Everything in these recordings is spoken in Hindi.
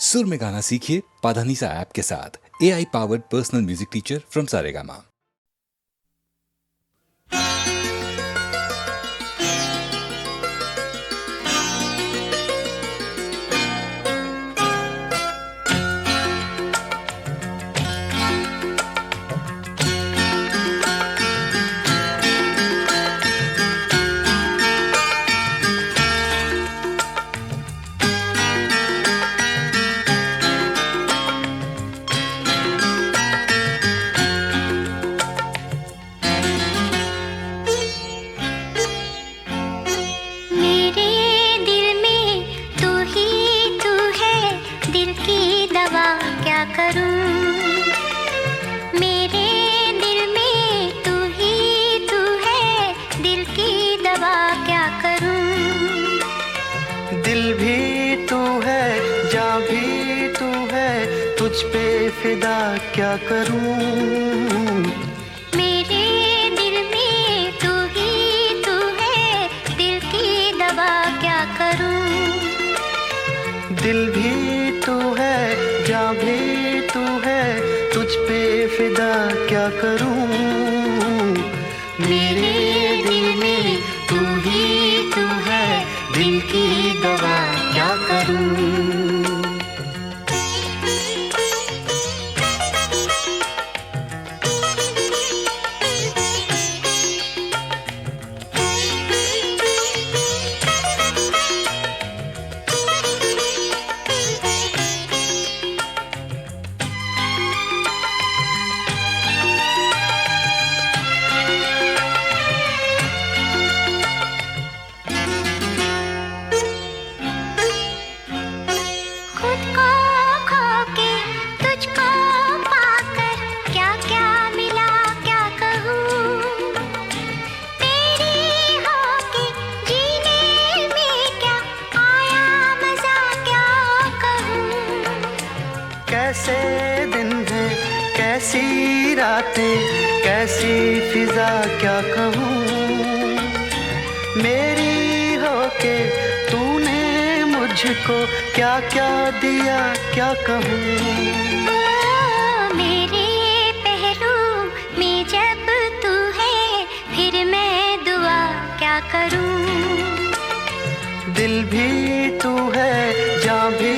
सुर में गाना सीखिए पाधानीसा ऐप के साथ। AI powered personal music teacher from Saregama. दिल भी तू है, जान भी तू है, तुझ पे फिदा क्या करूं। मेरे दिल में तू ही तू है, दिल की दवा क्या करूं। दिल भी तू है, जान भी तू है, तुझ पे फिदा क्या करूं। मेरे दिल में तू ही तू है, दिल की दवा क्या करूं। कैसे दिन है, कैसी रातें, कैसी फिजा क्या कहूँ। मेरी होके तूने मुझको क्या क्या दिया क्या कहूँ। मेरे पहलू में जब तू है, फिर मैं दुआ क्या करूँ। दिल भी तू है, जान भी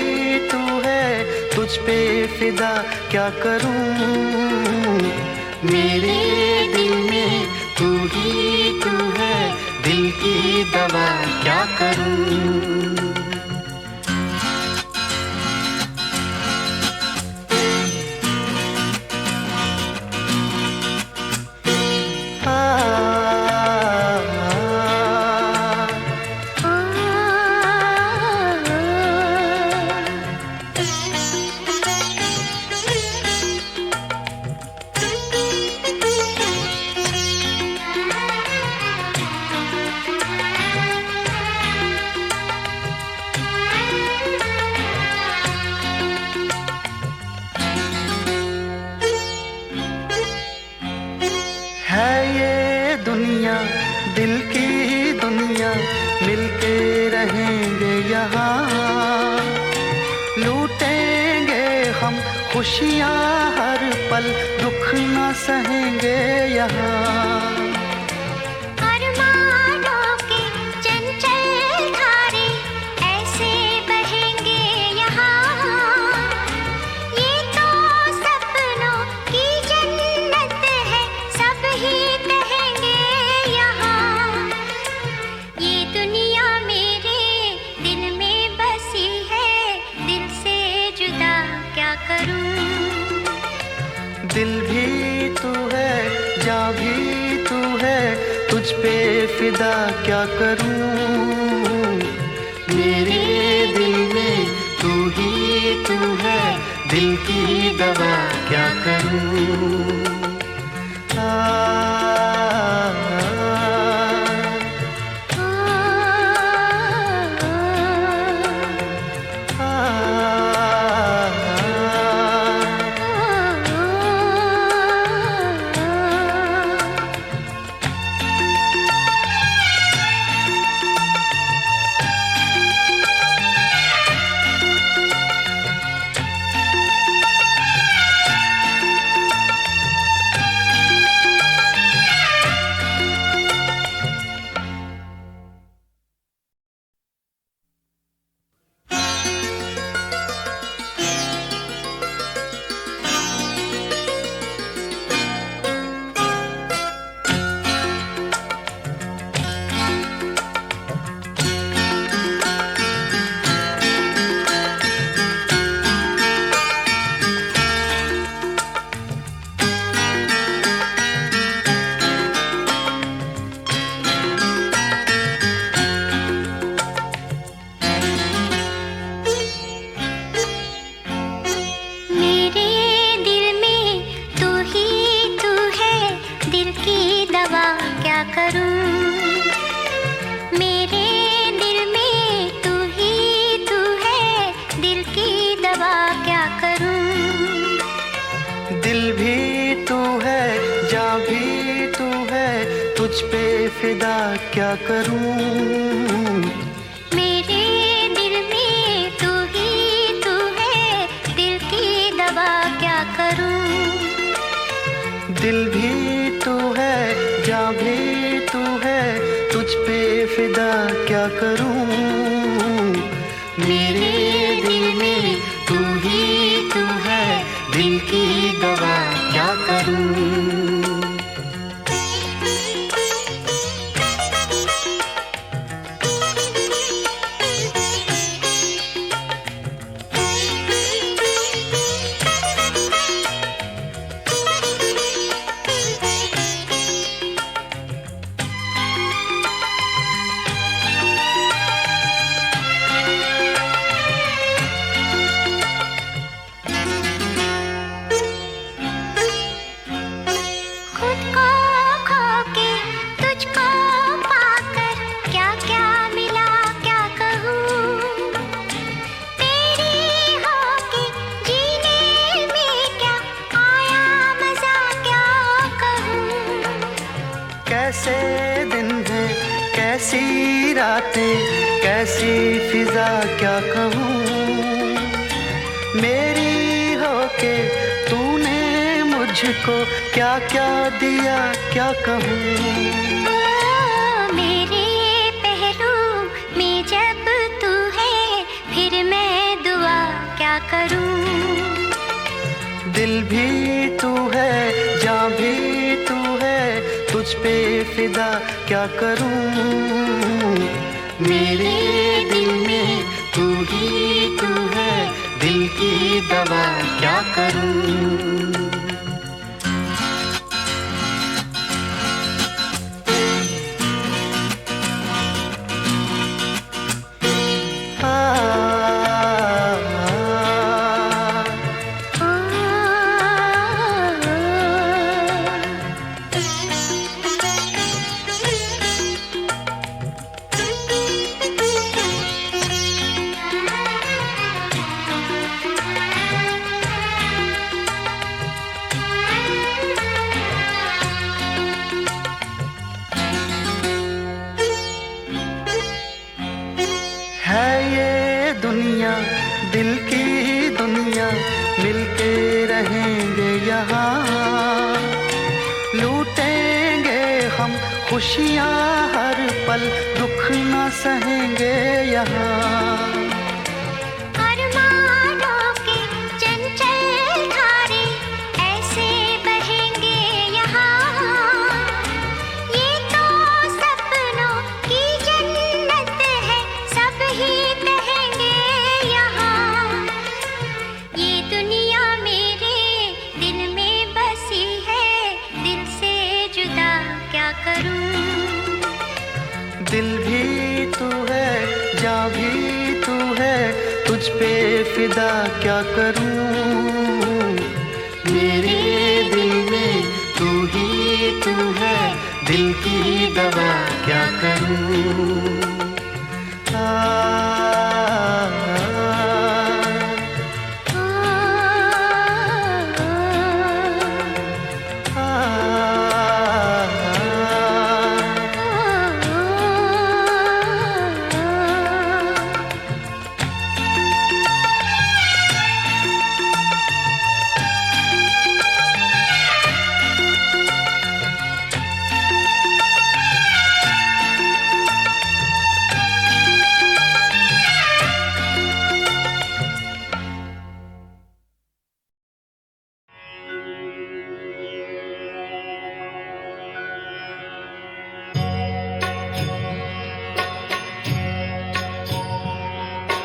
तू है, तुझ पे फिदा क्या करूं। मेरे दिल में तू ही तू है, दिल की दवा क्या करूं। है ये दुनिया दिल की दुनिया, मिलके रहेंगे यहाँ। लूटेंगे हम खुशियाँ हर पल, दुख न सहेंगे यहाँ। दिल भी तू है, जान भी तू है, तुझ पे फिदा क्या करूं। मेरे दिल में तू ही तू है, दिल की दवा क्या करूं। दवा क्या करूं। दिल भी तू है, जान भी तू है, तुझ पे फिदा क्या करूं। मेरे दिल में तू ही तू है, दिल की दवा क्या करूं। दिल भी तू है, जान भी तू है, तुझ पे फिदा क्या करूं। मेरे दिल में तू ही तू है, दिल की दवा क्या करूं। खुद को खो के तुझको पाकर क्या क्या मिला क्या कहूँ। तेरी होके जीने में क्या आया मजा क्या कहूँ। कैसे दिन है, कैसी रातें, कैसी फिजा क्या कहूँ। मेरी होके तूने मुझको क्या क्या दिया क्या कहूँ। ओ, मेरे पहलू में जब तू है, फिर मैं दुआ क्या करूँ। दिल भी तू है, जान भी तू है, तुझ पे फिदा क्या करूं। मेरे दिल में तू ही तू है, दिल की दवा क्या करूं। आ, ओ, है ये दुनिया दिल की दुनिया, मिलके रहेंगे यहाँ। लूटेंगे हम खुशियाँ हर पल, दुख न सहेंगे यहाँ। अरमानों के चंचल धारे ऐसे बहेंगे यहाँ। ये तो सपनों की जन्नत है, सब ही कहेंगे यहाँ। ये दुनिया मेरे दिल में बसी है, दिल से जुदा क्या करूँ। दिल भी तू है, जान भी तू है, तुझ पे फिदा क्या करूं। मेरे दिल में तू ही तू है, दिल की दवा क्या करूं।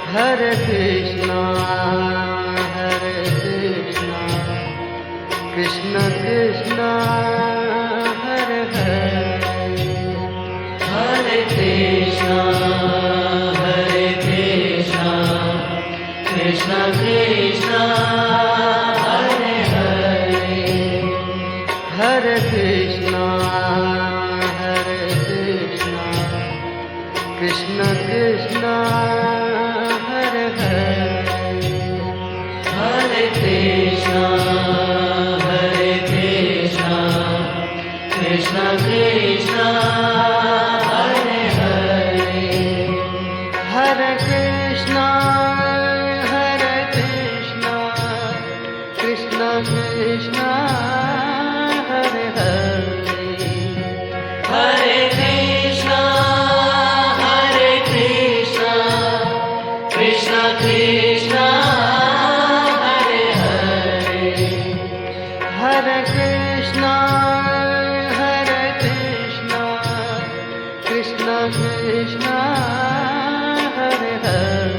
हरे कृष्णा कृष्ण कृष्ण हरे हरे, हरे कृष्णा कृष्ण कृष्ण हरे हरे, हरे Krishna Krishna Krishna Hare Hare. Krishna, Hare Krishna, Krishna Krishna, Hare Hare, Hare Krishna, Hare Krishna, Krishna Krishna, Hare Hare, Hare Krishna, Hare Krishna, Krishna Krishna, Hare Hare, Hare Krishna, Hare Krishna, Krishna Krishna, Hare Hare,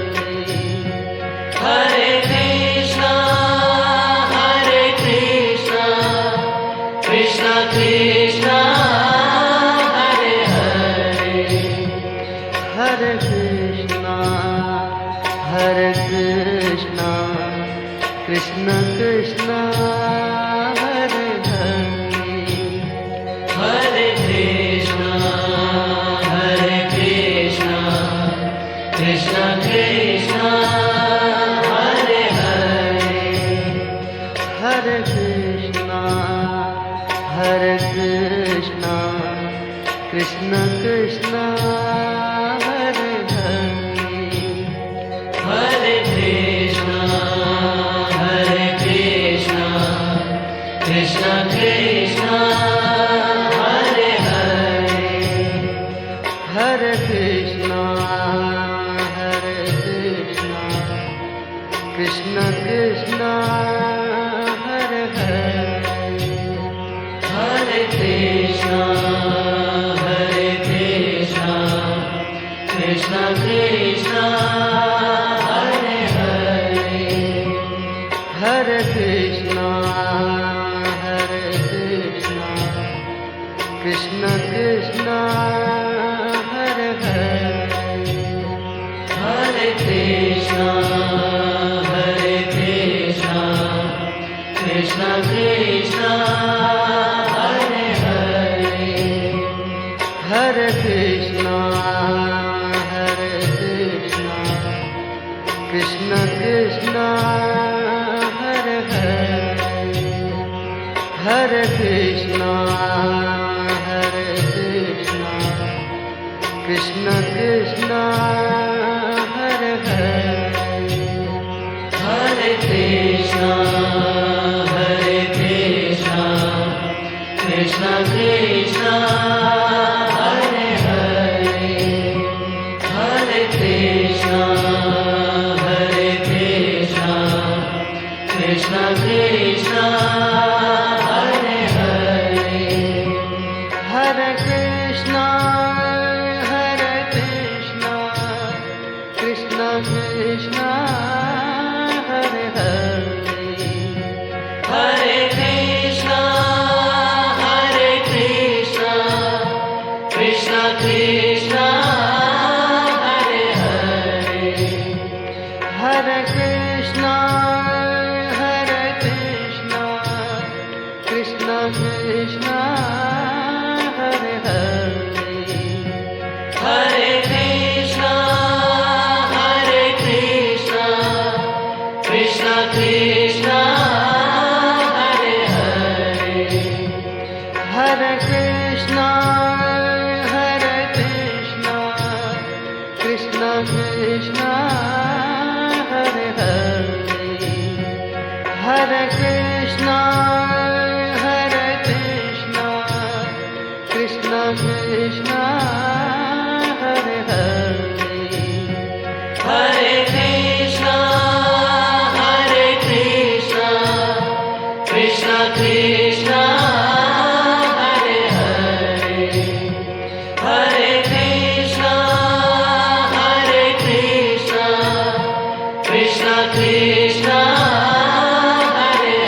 Hare Krishna, Hare Krishna, Krishna Krishna, Hare Hare, Hare Krishna, Hare Krishna, Krishna Krishna, Hare Hare, Hare Krishna, Hare Krishna, Krishna Krishna, Hare Hare, Hare Krishna, Hare Krishna, Krishna Krishna, Hare Hare, Hare Krishna, Hare Krishna, Krishna Krishna, Hare Hare, Hare Krishna, Hare Krishna, Krishna Krishna, Hare Hare, Hare Krishna, Hare Krishna, Krishna Krishna, Hare Hare, Hare Krishna, Hare Krishna, Krishna Krishna, Hare Hare, Hare Krishna, Hare Krishna, Krishna Krishna, Hare Hare, Hare Krishna, Hare Krishna, Krishna Krishna, Hare Hare, Hare Krishna, Hare Krishna, Krishna Krishna, Hare Hare, Hare Krishna, Hare Krishna, Krishna Krishna, Hare Hare, Hare Krishna, Hare Krishna, Krishna Krishna, Hare Hare, Hare Krishna, Hare Krishna, Krishna Krishna, Hare Hare, Hare Krishna, Hare Krishna, Krishna Krishna, Hare Hare, Hare Krishna, Hare Krishna, Krishna Krishna, Hare Hare, Hare Krishna, Hare Krishna, Krishna Krishna, Hare Hare, Hare Krishna, Hare Krishna, Krishna Krishna, Hare Hare, Hare Krishna, Hare Krishna, Krishna Krishna, Hare Hare, Hare Krishna, Hare Krishna, Krishna Krishna, Hare Hare, Hare Krishna, Hare Krishna, Krishna Krishna, Hare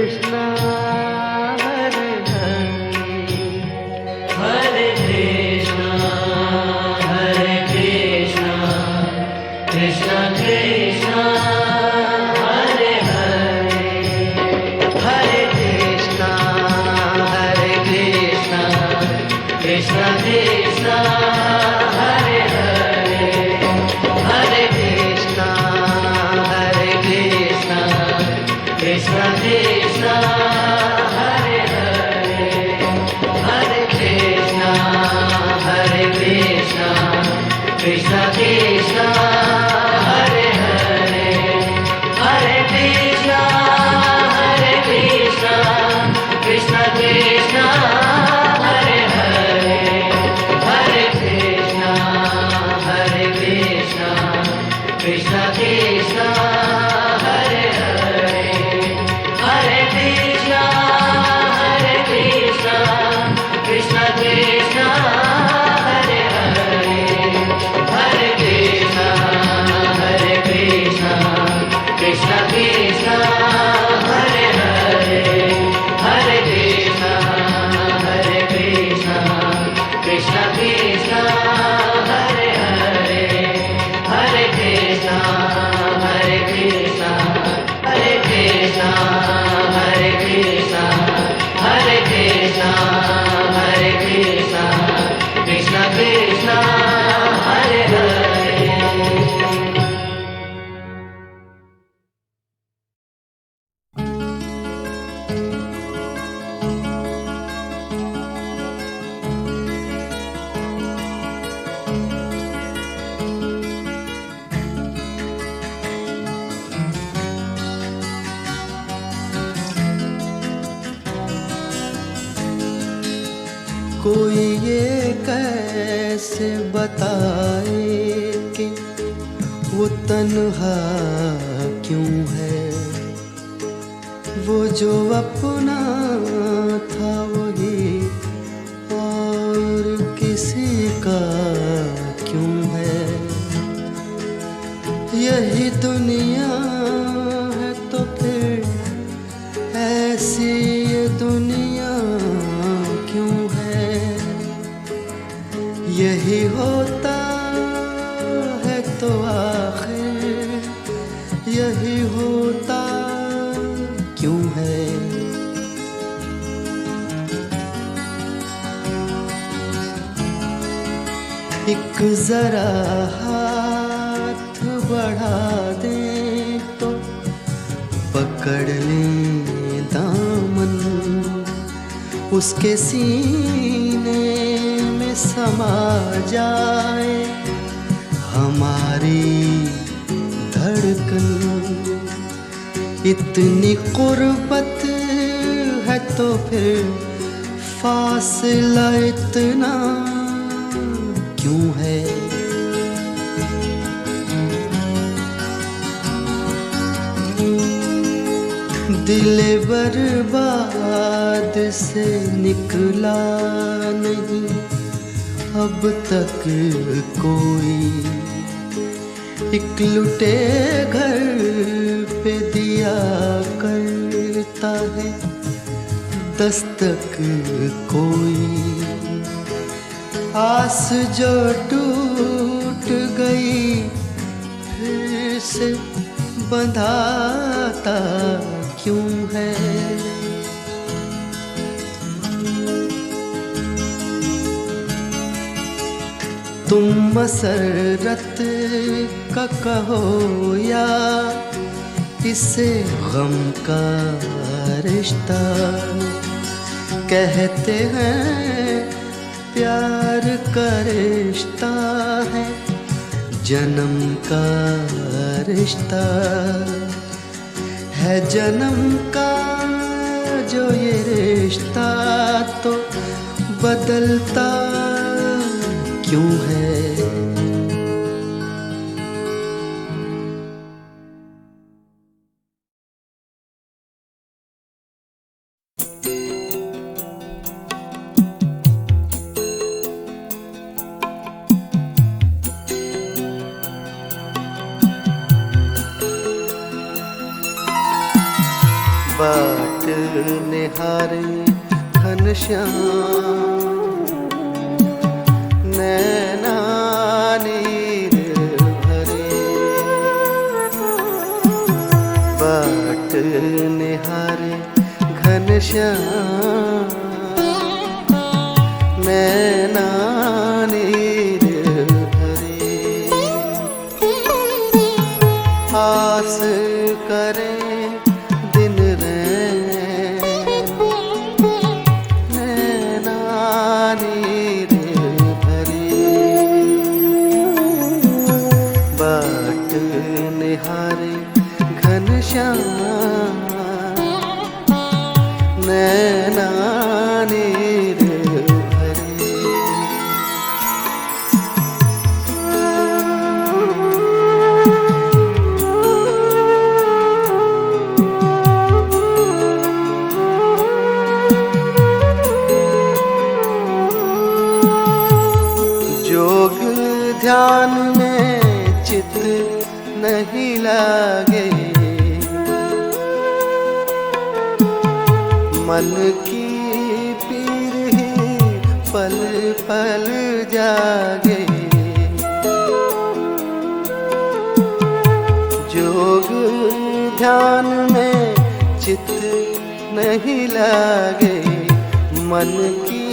Krishna Hare Hare Krishna Krishna Krishna Hare Hare Hare Krishna Krishna Krishna Hare Hare Hare Krishna Krishna Krishna Krishna Hare Hare Hare Krishna Krishna Krishna Krishna Hare Hare Hare Krishna Krishna Krishna Krishna Hare Hare Hare Krishna Krishna Krishna Krishna Hare Hare Hare Krishna Krishna Krishna Krishna Hare Hare Hare Krishna Krishna Krishna Hare Hare Hare Krishna Krishna Krishna Hare Hare Hare Krishna हरे कृष्णा हरे कृष्णा कृष्णा कृष्णा हरे हरे। कोई ये कैसे बताए कि वो तन्हा क्यों है, वो जो अपना था वही और किसी का क्यों है। यही दुनिया है तो फिर ऐसी ये दुनिया क्यों है। यही होता है तो आखिर यही होता क्यों है। एक जरा हाथ बढ़ा दे तो पकड़ लें दामन, उसके सीने में समा जाए हमारी धड़कन। इतनी कुर्बत है तो फिर फासला इतना क्यों है। दिले बर्बाद से निकला नहीं अब तक कोई, एक लुटे घर पे दिया करता है दस्तक कोई। आस जो टूट गई फिर से बंधाता क्यों है। तुम मसरत का कहो या इसे गम का रिश्ता, कहते हैं प्यार का रिश्ता है जन्म का रिश्ता है। जन्म का जो ये रिश्ता तो बदलता क्यों है। बाट निहारे घनश्याम नैना नीर भरे बाट निहारे घनश्याम नैना नीर भरे आस करे दिन रैन नैना नीर भरे बाट निहारे घनश्याम नैना नीर भरे जोग ध्यान में चित नहीं लागे मन की पीर ही पल पल जागे जोग ध्यान में चित नहीं लागे मन की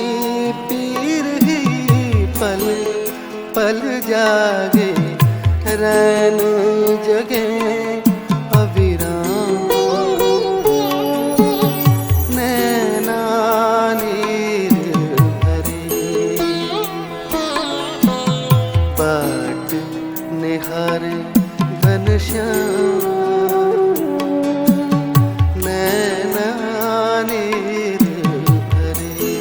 पीर ही पल पल जागे रैन जगे अविराम नैना नीर भरे बाट निहारे घनश्याम नैना नीर भरे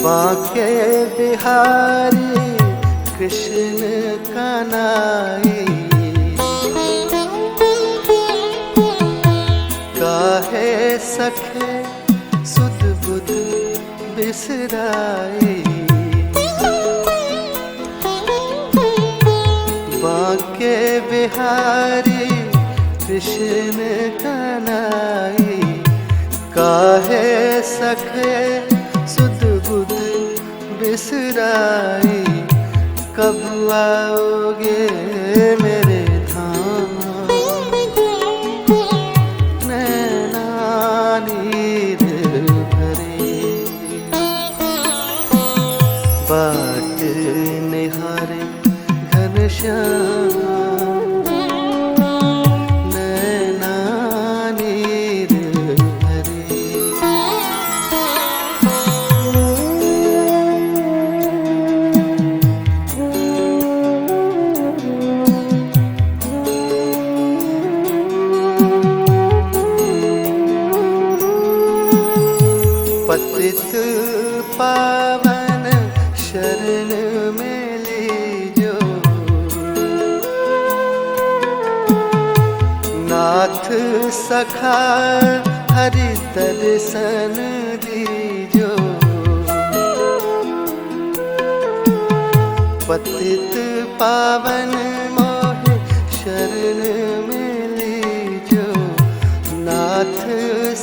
बांके बिहारी कृष्ण कनाई काहे सखे सुध बुध बिसराई बांके बिहारी कृष्ण कनाई काहे सखे सुध बुध बिसराई कब आओगे मेरे धाम नैना नीर भरे बाट निहारे घनश्याम नैना नीर भरे पतित पावन शरण में लीजो नाथ सखा हरि दर्शन दीजो पतित पावन मोहे शरण में लीजो नाथ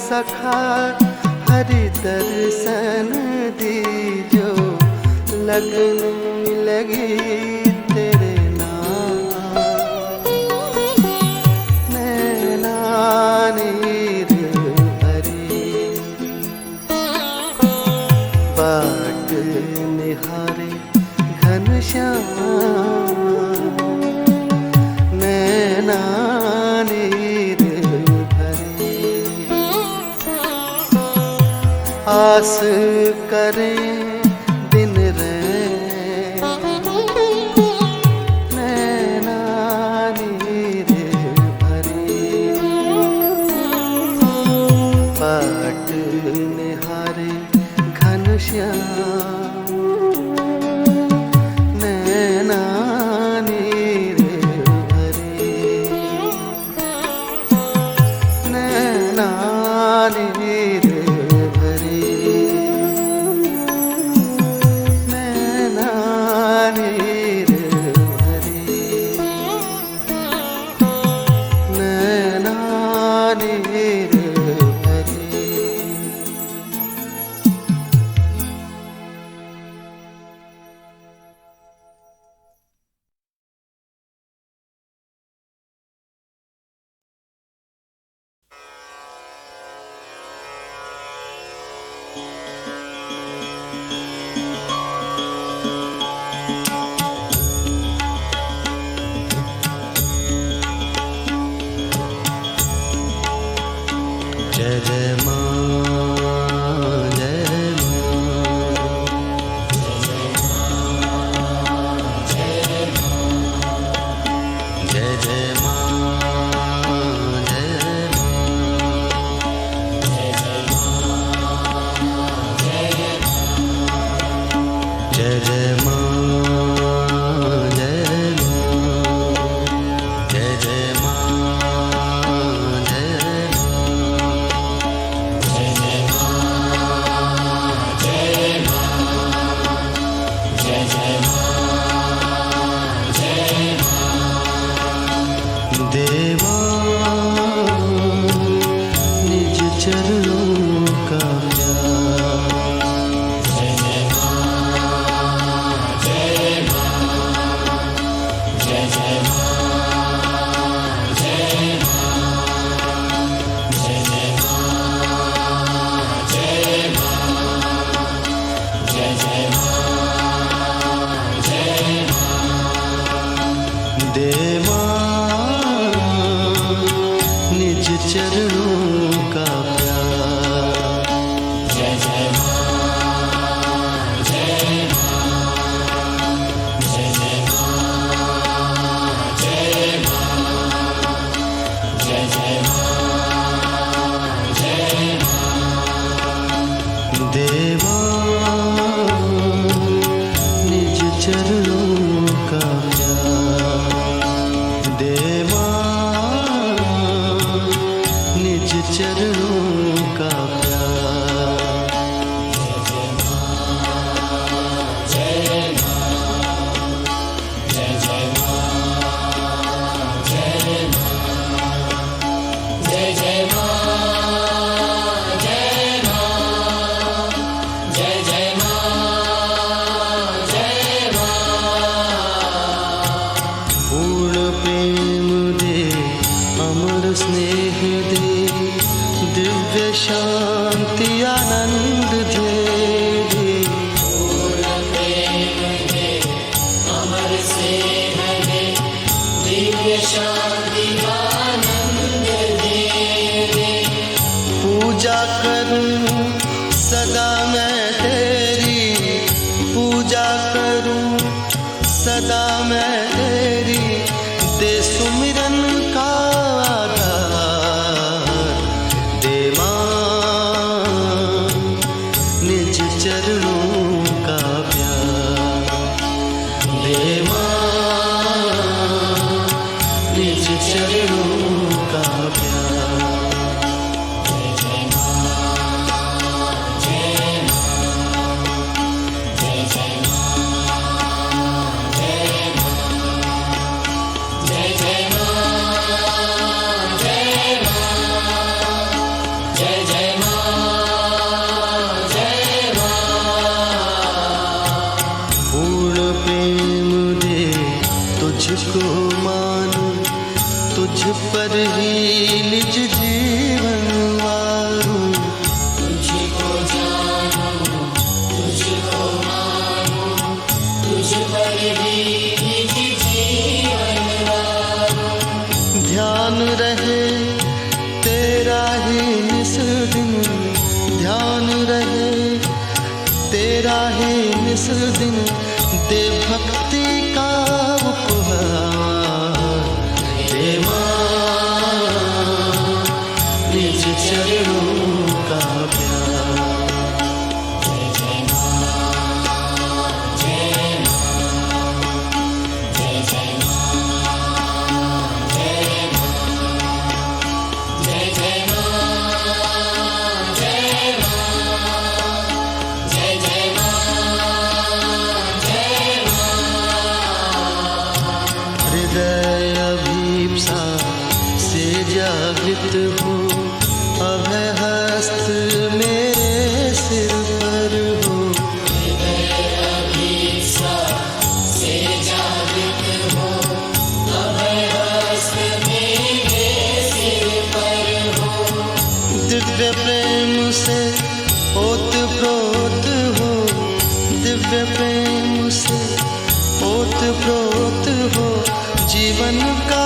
सखा हरि दर्शन दीजो लगन लगी तेरे नाम नैना नीर भरे बाट निहारे घनश्याम नैना नीर भरे आस करें दिन रैन नैना नीर भरे बाट निहारे घनश्याम नैना नीर भरे नैना नीर भरे, नैना नीर भरे, नैना नीर भरे। जय जय माँ, जय माँ, जय जय माँ, जय जय जय माँ, जय जय जय माँ, जय देवा निज चरणों का देवा निज चरणों का प्यार। जय जय माँ, जय माँ, जय जय माँ, जय माँ, जय जय माँ, जय माँ। देवा निज चरणों का प्यार, देवा निज चरणों का प्यार। जय माँ, जय जय माँ, जय माँ, जय जय माँ, जय माँ, जय जय माँ, जय माँ। पूर्ण प्रेम दे, अमर स्नेह दे, दिव्य शांति आनंद दे। पूर्ण प्रेम दे, अमर स्नेह दे, दिव्य शांति आनंद दे। पूजा करूं सदा मैं तेरी, पूजा करूं सदा मैं तेरी, दे सुमिरन का आधार। देवा निज चरणों का प्यार, देवा निज चरणों का प्यार। जय जय माँ, जय माँ, जय जय माँ, जय माँ, जय जय माँ, जय माँ, जय जय माँ, जय माँ। पूर्ण प्रेम दे, तुझको मानूं, तुझ पर ही निज जीवन वारूं। तुझको जानूं, तुझको मानूं, तुझ पर ही निज जीवन वारूं। ध्यान रहे तेरा ही निस दिन, ध्यान रहे तेरा ही निस दिन, दे भक्ति का उपहार। देवा निज चरणों का प्यार। जय जय माँ, जय माँ, जय जय माँ, जय माँ, जय जय माँ, स्रोत हो, अभय हस्त मेरे सिर पर हो। दिव्य प्रेम से ओत प्रोत हो, दिव्य प्रेम से ओत प्रोत हो, जीवन का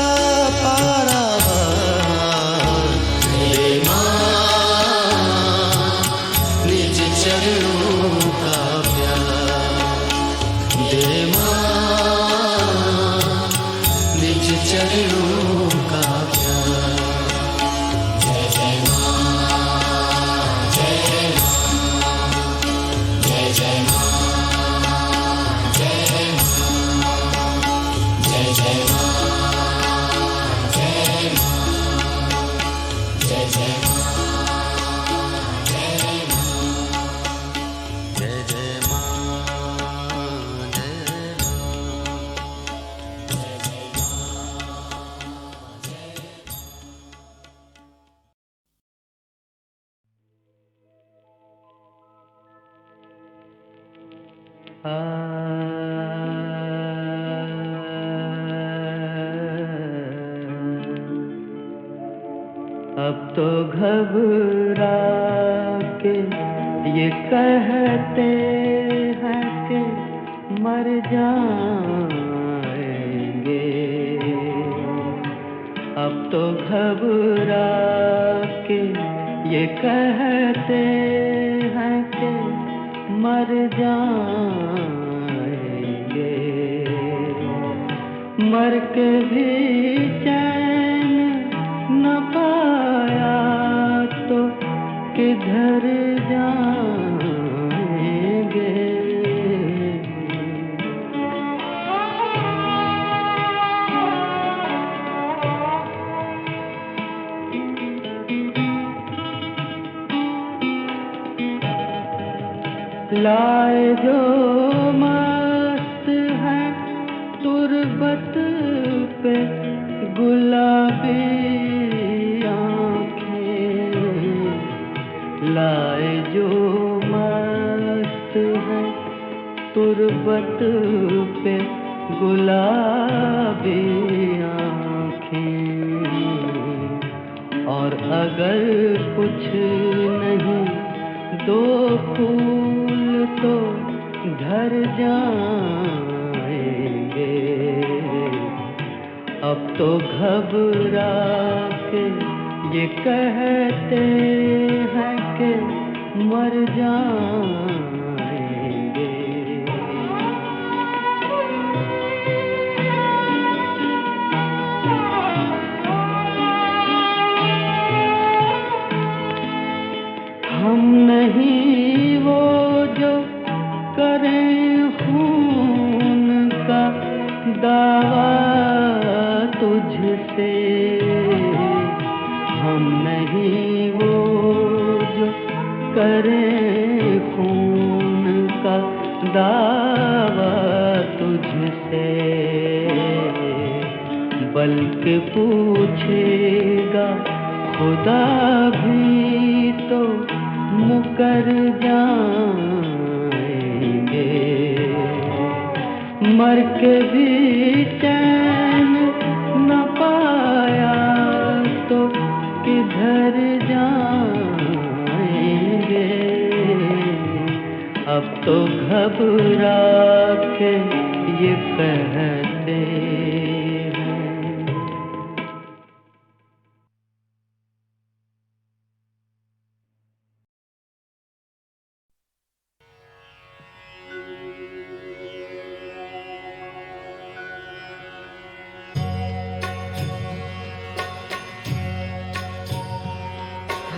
पारावार ले मां निज चरणों का प्यार, दे मां निज चरणों का प्यार। अब तो घबरा के ये कहते हैं कि मर जाएंगे। अब तो घबरा के ये कहते हैं कि मर जाएंगे। मर के भी चैन न पाया तो किधर जाएंगे। लाए जो मस्त है तुरबत पे गुलाबी आँखें, लाए जो मस्त है तुरबत पे गुलाबी आँखें। और अगर कुछ नहीं दो फूल तो घर जाएंगे। अब तो घबरा के ये कहते हैं कि मर जाएंगे। हम नहीं वो जो करें खून का दावा तुझसे, हम नहीं वो जो करें खून का दावा तुझसे। बल्कि पूछेगा खुदा भी तो मुकर जाएंगे। मर के भी चैन न पाया तो किधर जाएंगे। अब तो घबरा के ये कहते हैं।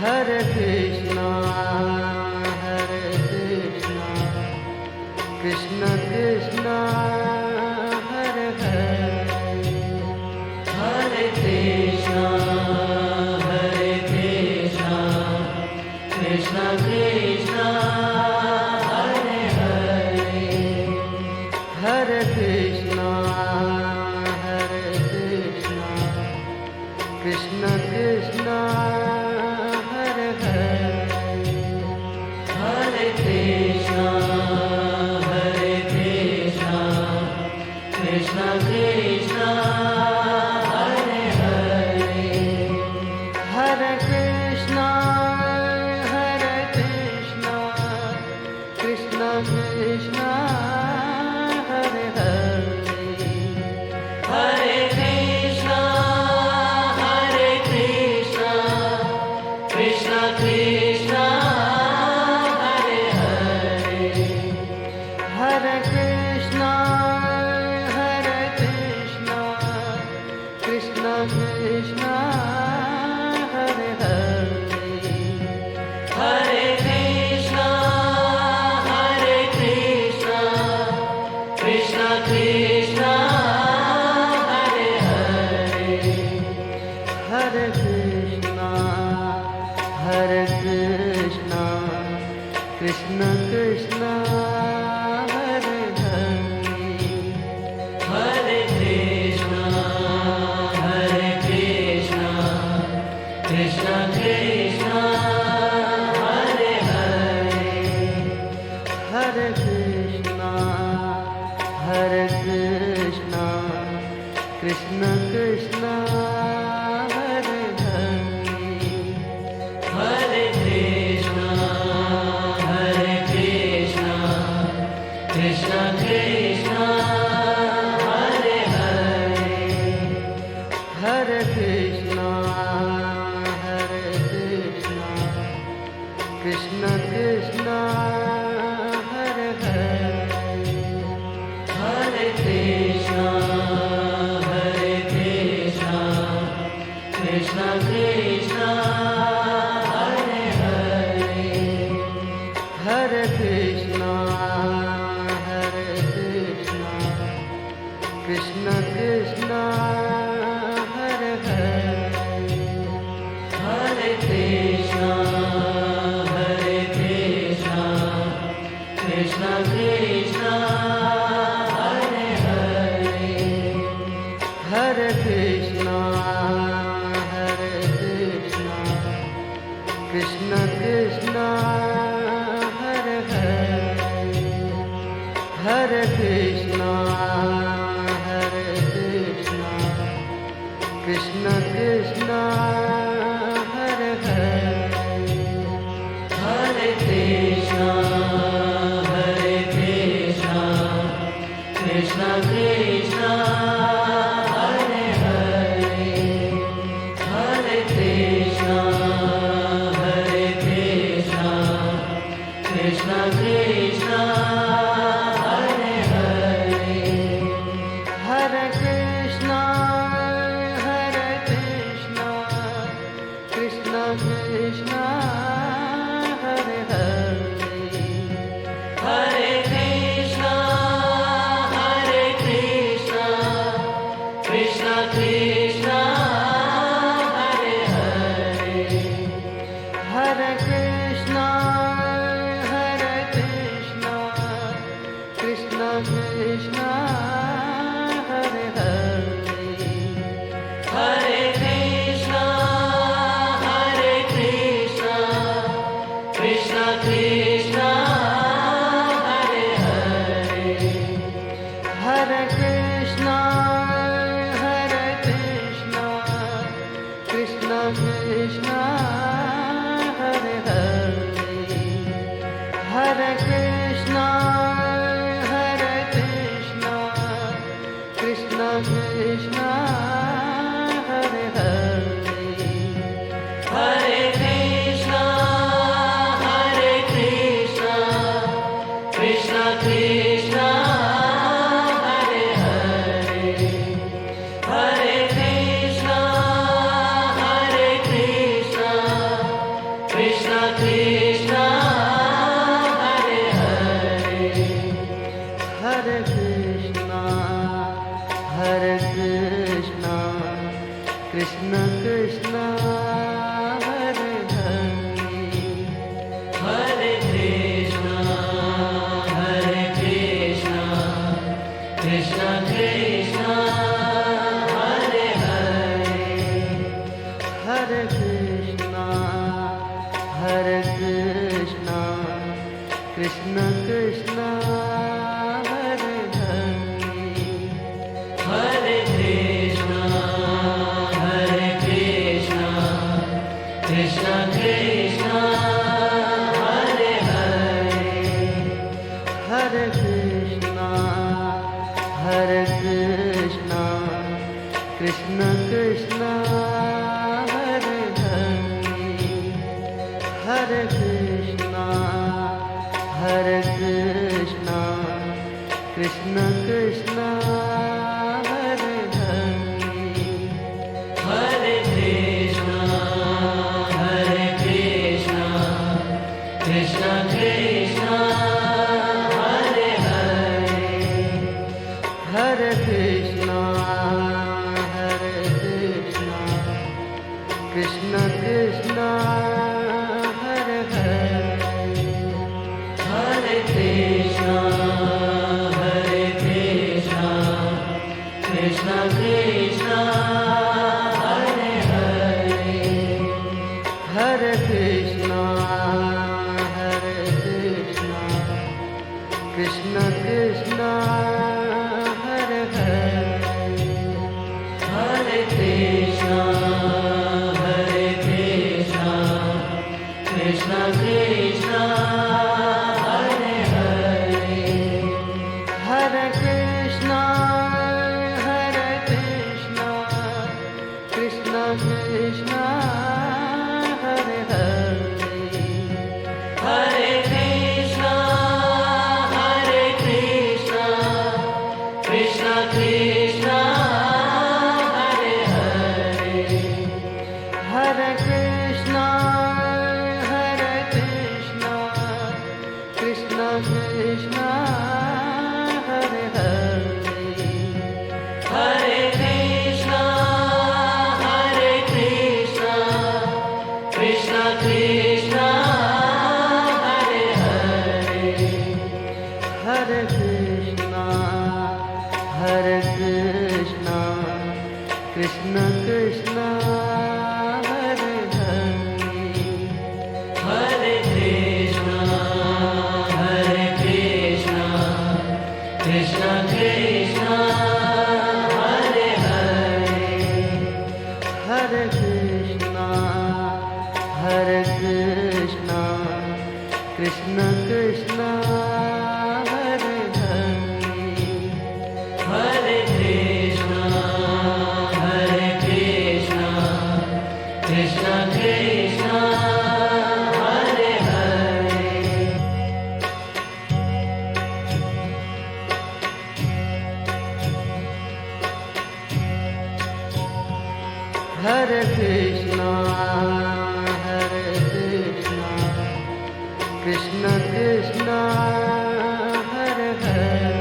हरे कृष्णा कृष्ण कृष्ण हरे हरे, हरे कृष्णा कृष्ण कृष्ण हरे हरे, हरे कृष्णा कृष्ण कृष्ण कृष्ण कृष्ण हरे हरे, हरे कृष्णा कृष्णा कृष्णा हरे हरे, हरे कृष्णा कृष्ण कृष्ण हरे हरे, हरे कृष्णा कृष्णा कृष्णा हरे हरे, हरे कृष्णा कृष्ण कृष्ण हरे हरे, हरे कृष्णा कृष्णा कृष्णा हरे हरे, हरे कृष्णा कृष्ण कृष्ण हरे हरे, हरे कृष्णा कृष्णा कृष्णा हरे हरे, हरे कृष्णा कृष्ण कृष्ण हरे हरे, हरे कृष्णा कृष्ण कृष्ण हरे हरे, हरे कृष्णा कृष्णा कृष्णा हरे हरे, हरे कृष्णा कृष्णा कृष्णा हरे हरे, हरे कृष्णा कृष्ण कृष्ण हरे हरे, हरे कृष्णा कृष्णा कृष्णा हरे हरे, हरे कृष्णा कृष्ण कृष्ण हरे हरे, हरे कृष्णा कृष्णा कृष्णा हरे हरे, हरे कृष्णा कृष्ण कृष्ण हरे हरे, हरे कृष्णा कृष्ण कृष्ण हरे हरे, हरे कृष्णा कृष्णा कृष्णा हरे हरे, हरे कृष्णा कृष्णा कृष्णा हरे हरे, हरे कृष्णा कृष्ण कृष्ण हरे हरे, हरे कृष्णा कृष्णा कृष्णा हरे हरे, हरे कृष्णा कृष्ण कृष्ण हरे हरे, हरे कृष्णा कृष्णा कृष्णा हरे हरे, हरे कृष्णा कृष्ण कृष्ण हरे हरे, हरे कृष्णा कृष्ण कृष्ण हरे हरे, हरे कृष्णा कृष्णा कृष्णा हरे हरे, हरे Krishna Krishna Krishna Hare Hare, Krishna, Hare Hare, Hare Krishna, Hare Krishna, Krishna Krishna, Hare Hare. Hare Krishna, Hare Krishna, Krishna Krishna, Hare Hare, Hare Krishna, Hare Krishna, Krishna Krishna, Hare Hare. Hare Krishna, Hare Krishna, Krishna Krishna, Hare Hare, Hare Krishna, Hare Krishna, Krishna Krishna, Hare Hare. Hare Krishna, Hare Krishna, Krishna Krishna, Hare Hare, Hare Krishna, Hare Krishna, Krishna Krishna, Hare Hare. Hare Krishna, Hare Krishna, Krishna Krishna, Hare Hare. Hare Krishna, Hare Krishna, Krishna Krishna, Hare Hare.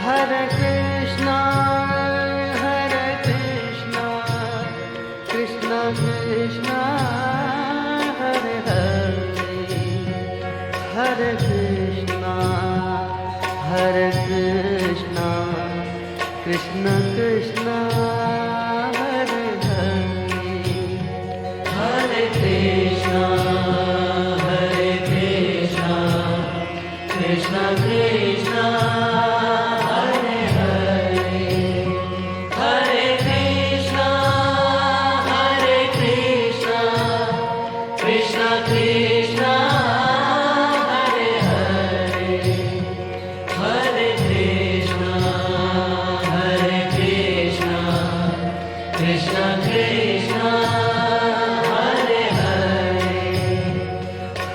Hare Krishna, Hare Krishna, Krishna Krishna, Hare Hare. Hare Krishna, Hare Krishna, Krishna Krishna, Hare Hare. Hare Krishna, Hare Krishna, Krishna Krishna, Hare Hare, Hare Krishna, Hare Krishna, Krishna Krishna, Hare Hare, Hare Krishna, Hare Krishna, Krishna Krishna, Hare Hare.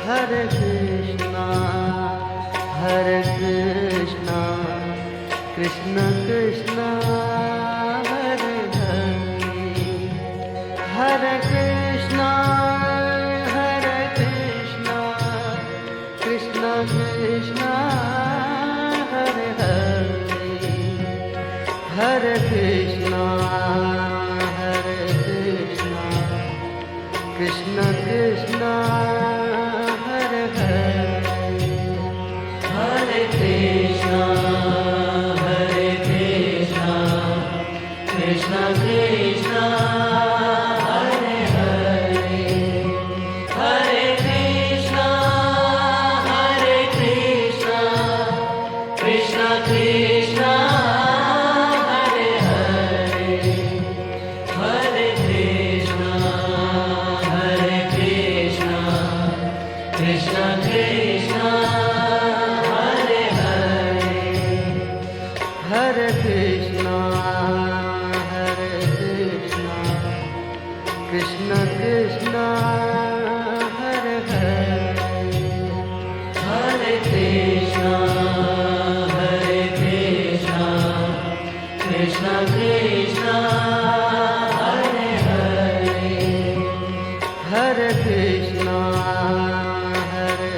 Hare Krishna, Hare Krishna, Krishna Krishna, Hare Hare. Hare Krishna, Hare Krishna, Krishna Krishna, Hare Hare. Hare Krishna, Hare Krishna, Krishna Krishna, Hare Hare. Hare Krishna, Hare Krishna, Krishna Krishna, Hare Hare, Hare Krishna, Hare Krishna, Krishna Krishna, Hare Hare, Hare Krishna, Hare Krishna, Krishna Krishna, Hare Hare. Hare Krishna, Hare Krishna, Krishna Krishna, Hare Hare. Hare Krishna, Hare Krishna, Krishna Krishna, Hare Hare, Hare Krishna, Hare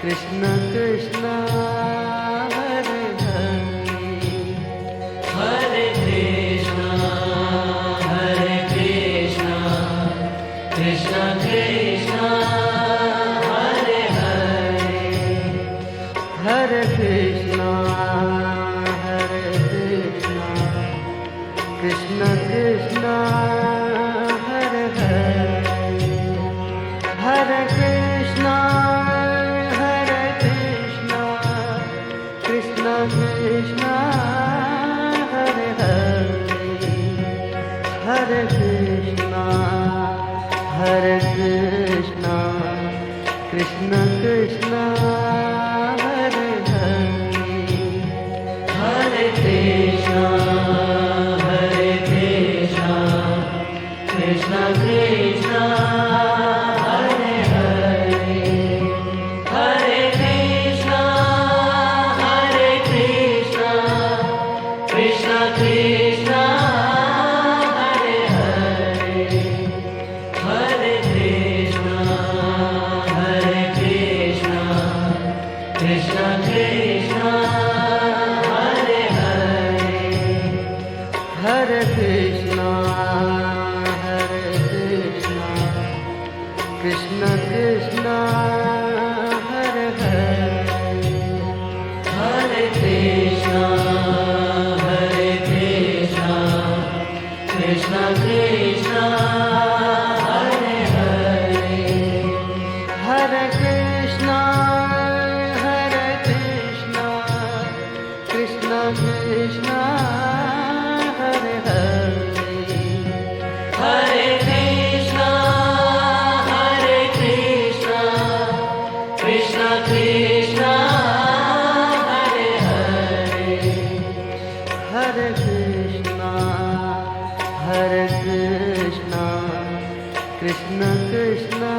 Krishna Krishna Hare Hare Hare Krishna Krishna Krishna Hare Hare Hare Krishna Krishna Krishna Hare Hare Hare Krishna Krishna Krishna Hare Hare Hare Krishna Krishna Krishna Hare Hare Hare Krishna Krishna Krishna Hare Hare Hare Krishna Krishna Krishna Hare Hare Hare Krishna Krishna Krishna Hare Hare Hare Krishna Krishna Krishna Hare Hare Hare Krishna Krishna Krishna Hare Hare Hare Krishna Krishna Krishna Hare Hare Hare Krishna Krishna Krishna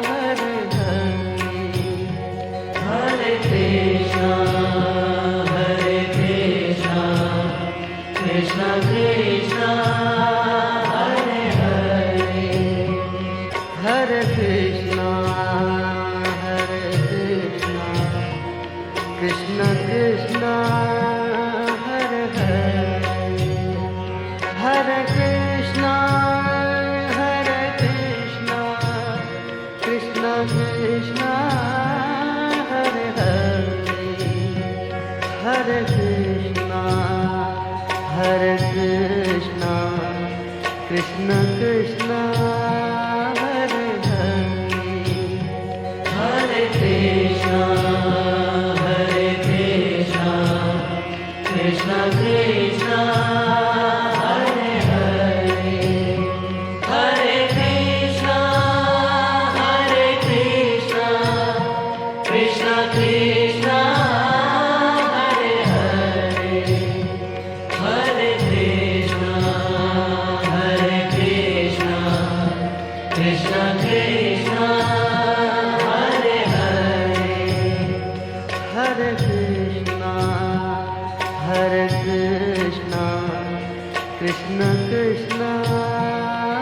Hare Hare Hare Krishna Krishna Krishna Hare Hare Hare Krishna Krishna Krishna Hare Hare Hare Krishna Krishna Krishna Hare Hare Hare Krishna Krishna Krishna Hare Hare Hare Krishna Krishna Krishna Hare Hare Hare Krishna Krishna Krishna Hare Hare Hare Krishna Krishna Krishna Hare Hare Hare Krishna Krishna Krishna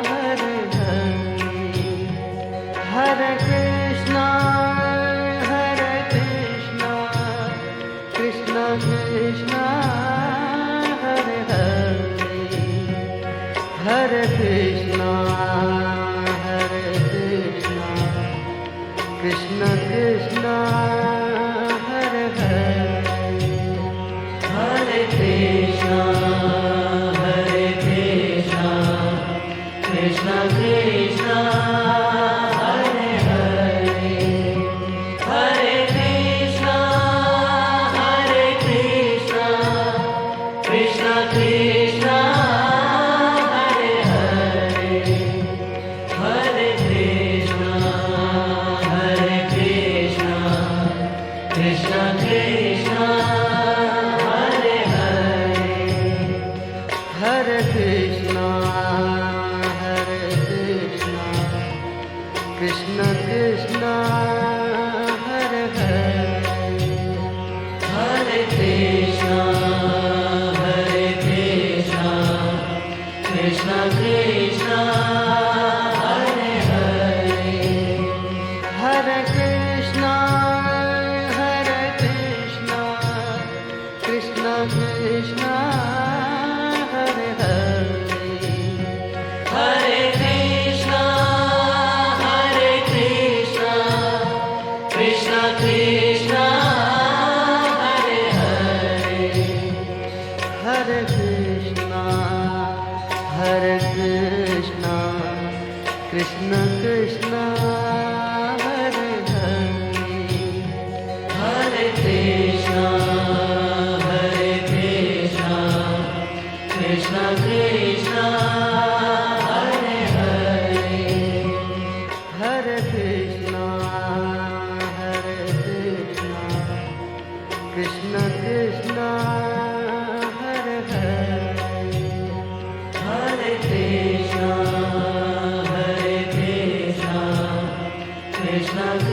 Hare Hare Hare Krishna Krishna Krishna Hare Hare Hare Krishna Krishna Krishna Hare Hare Hare Krishna Krishna Krishna Hare Hare Hare Krishna Krishna Krishna Hare Hare Hare Krishna Krishna Krishna Hare Hare Hare Krishna Krishna Krishna Hare Hare Hare Krishna Krishna Krishna Hare Hare Hare Krishna Krishna Krishna Hare Hare Hare Krishna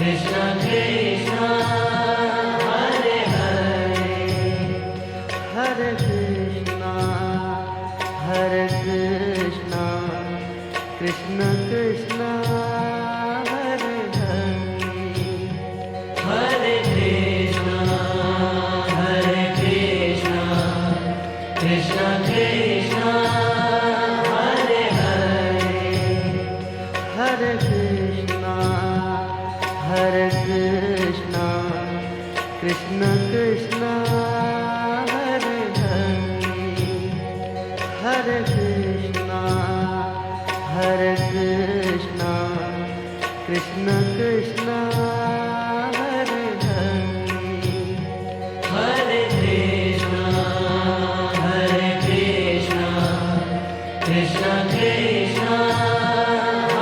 Krishna Krishna Hare Hare Hare Krishna Hare Krishna Krishna Krishna Hare Hare Hare Krishna Hare Krishna Krishna Krishna Hare Hare Hare Krishna Hare Krishna Krishna Krishna Hare Hare Hare Krishna Hare Krishna Krishna Krishna Hare Hare Hare Krishna Hare Krishna Krishna Krishna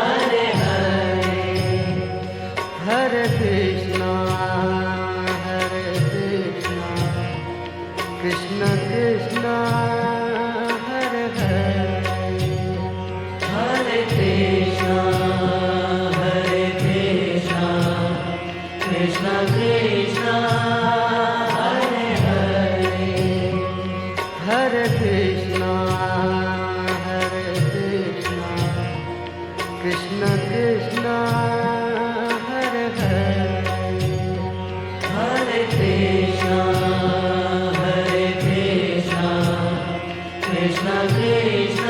Hare Hare Hare Krishna Hare Krishna Krishna Krishna Hare Hare Hare Krishna Hare Krishna Krishna Krishna Hare Hare Hare Krishna Hare Krishna Krishna Krishna Hare Hare Hare Krishna Hare Krishna Krishna Krishna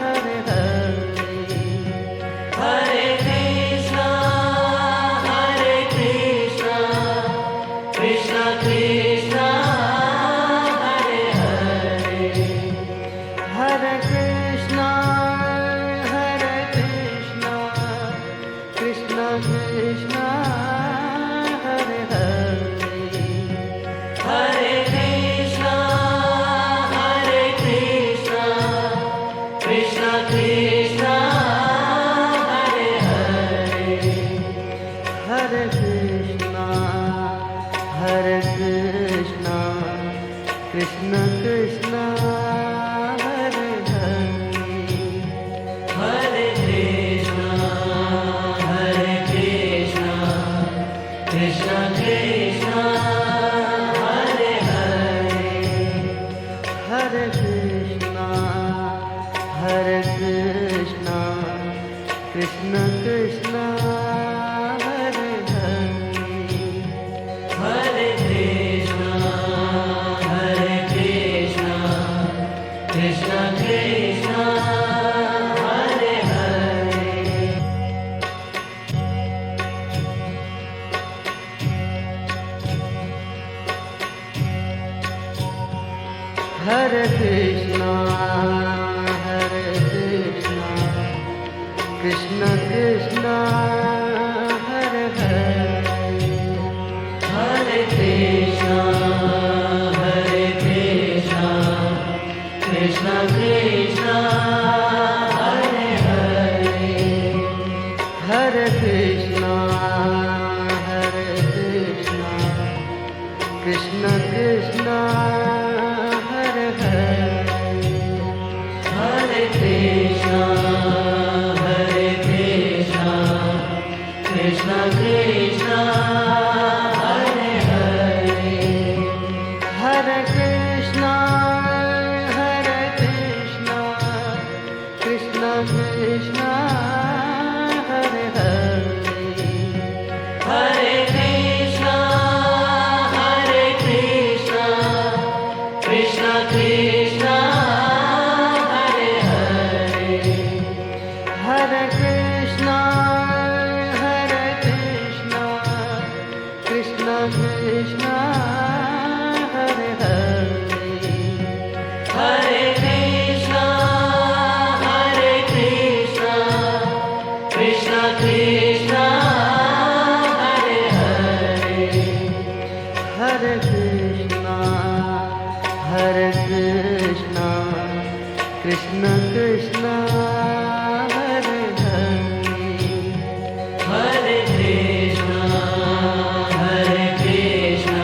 Hare Hare Hare Krishna Hare Krishna Krishna Krishna Hare Hare Hare Krishna Hare Krishna Krishna Krishna Hare Hare Hare Krishna Hare Krishna Krishna Krishna Hare Hare Hare Krishna Hare Krishna Krishna Krishna Hare Hare Hare Krishna Hare Krishna Krishna Krishna Hare Hare Hare Krishna Hare Krishna Krishna Krishna Hare Hare Hare Krishna Hare Krishna Krishna Krishna Hare Hare Hare Krishna Hare Krishna Krishna Krishna Hare Hare Hare Krishna Hare Krishna Krishna Krishna Hare Hare Hare Krishna Hare Krishna Krishna Krishna Hare Hare Hare Krishna Hare Krishna Krishna Krishna Hare Hare Hare Krishna Hare Krishna Krishna Krishna Hare Hare Hare Krishna Hare Krishna Krishna Krishna Hare Hare Hare Krishna Hare Krishna Krishna Krishna Hare Hare Hare Krishna Hare Krishna Krishna Krishna Hare Hare Hare Krishna Hare Krishna Krishna Krishna Hare Hare Hare Krishna Hare Krishna Krishna Krishna Hare Hare Hare Krishna Hare Krishna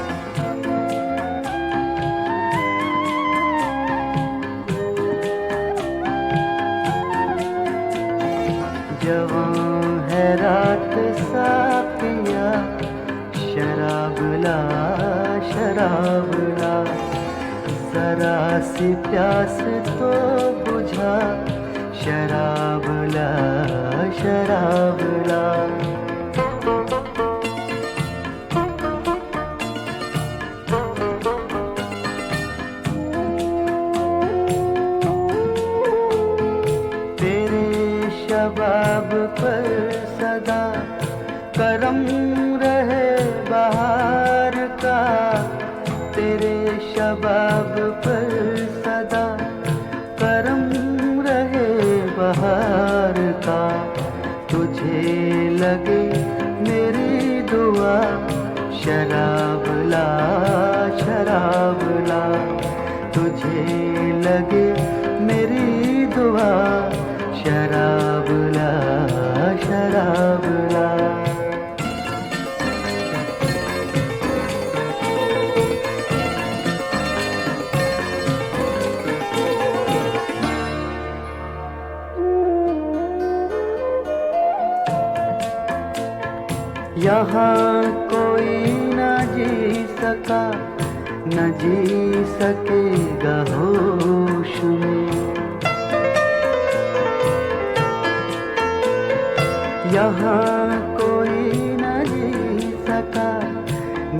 शराबला शराबला जरा सी प्यास तो बुझा शराबला शराबला तेरे शबाब पर सदा करम रहे बहार का तेरे शबाब पर सदा करम रहे बहार का तुझे लगे मेरी दुआ शराबला शराबला तुझे लगे मेरी दुआ शराबला शराबला यहाँ कोई न जी सका न जी सकेगा होश में यहाँ कोई न जी सका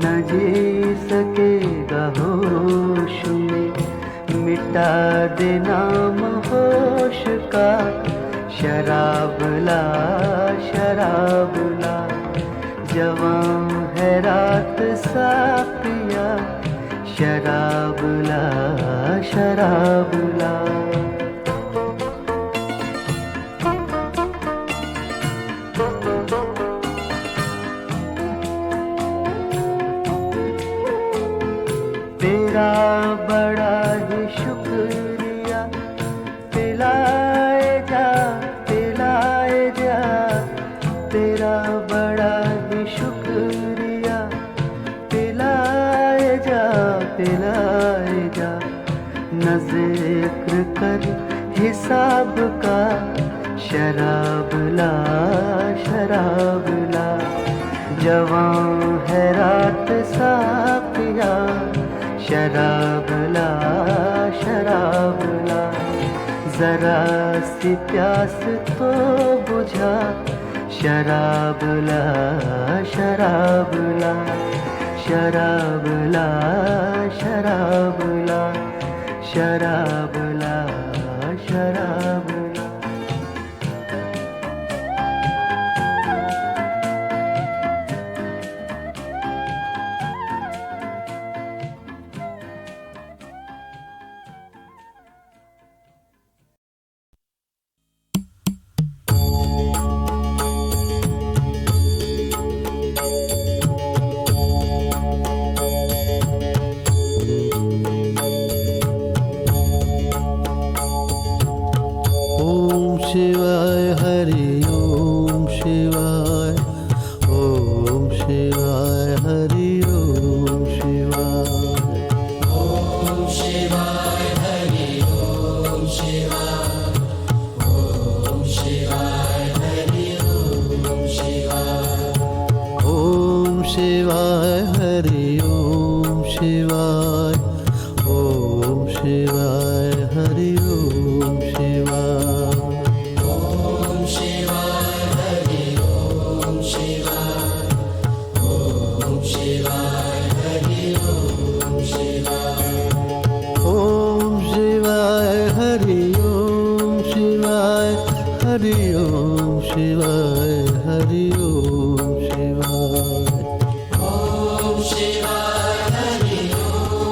न जी सकेगा होश में मिटा दे नाम होश का शराबला शराबला जवां है रात साफिया शराबला शराबला तेरा बड़ा ही शुक्रिया पिलाए जा तेरा बड़ा ही शुक्रिया पिलाए जा न जिक्र कर हिसाब का शराबला शराबला जवां है रात साफिया शराबला शराबला जरा सी प्यास तो बुझा शराबला शराबला शराबला शराबला शराबला शराबला शिवाय हरि ओम शिवाय ओम शिवाय हरि ओम शिवाय ओम शिवाय हरि ओम शिवाय ओम शिवाय हरि ओम शिवाय ओम शिवाय हरि ओम शिवाय ओम शिवाय हरि ओम शिवाय ओम शिवाय हरि ओम शिवाय ओम शिवाय हरि ओम शिवाय ओम शिवाय हरि ओम शिवाय हरि ओम शिवाय हरि ओम शिवाय ओम शिवाय हरि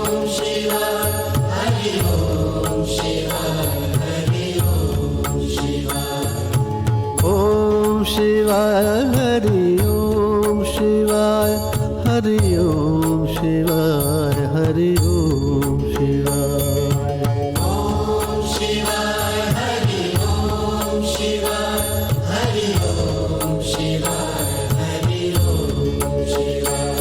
ओम शिवाय हरि ओम शिवाय हरि ओम शिवाय ओम शिवाय हरि ओम शिवाय हरि ओम शिवाय हरि ओम शिवाय ओम शिवाय हरि ओम शिवाय हरि ओम शिवाय हरि ओम शिवाय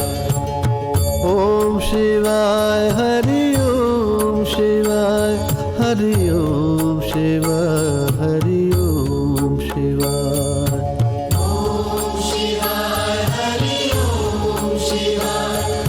ओम शिवाय हरि ओम शिवाय हरि ओम शिवाय हरि ओम शिवाय ओम शिवाय हरि ओम शिवाय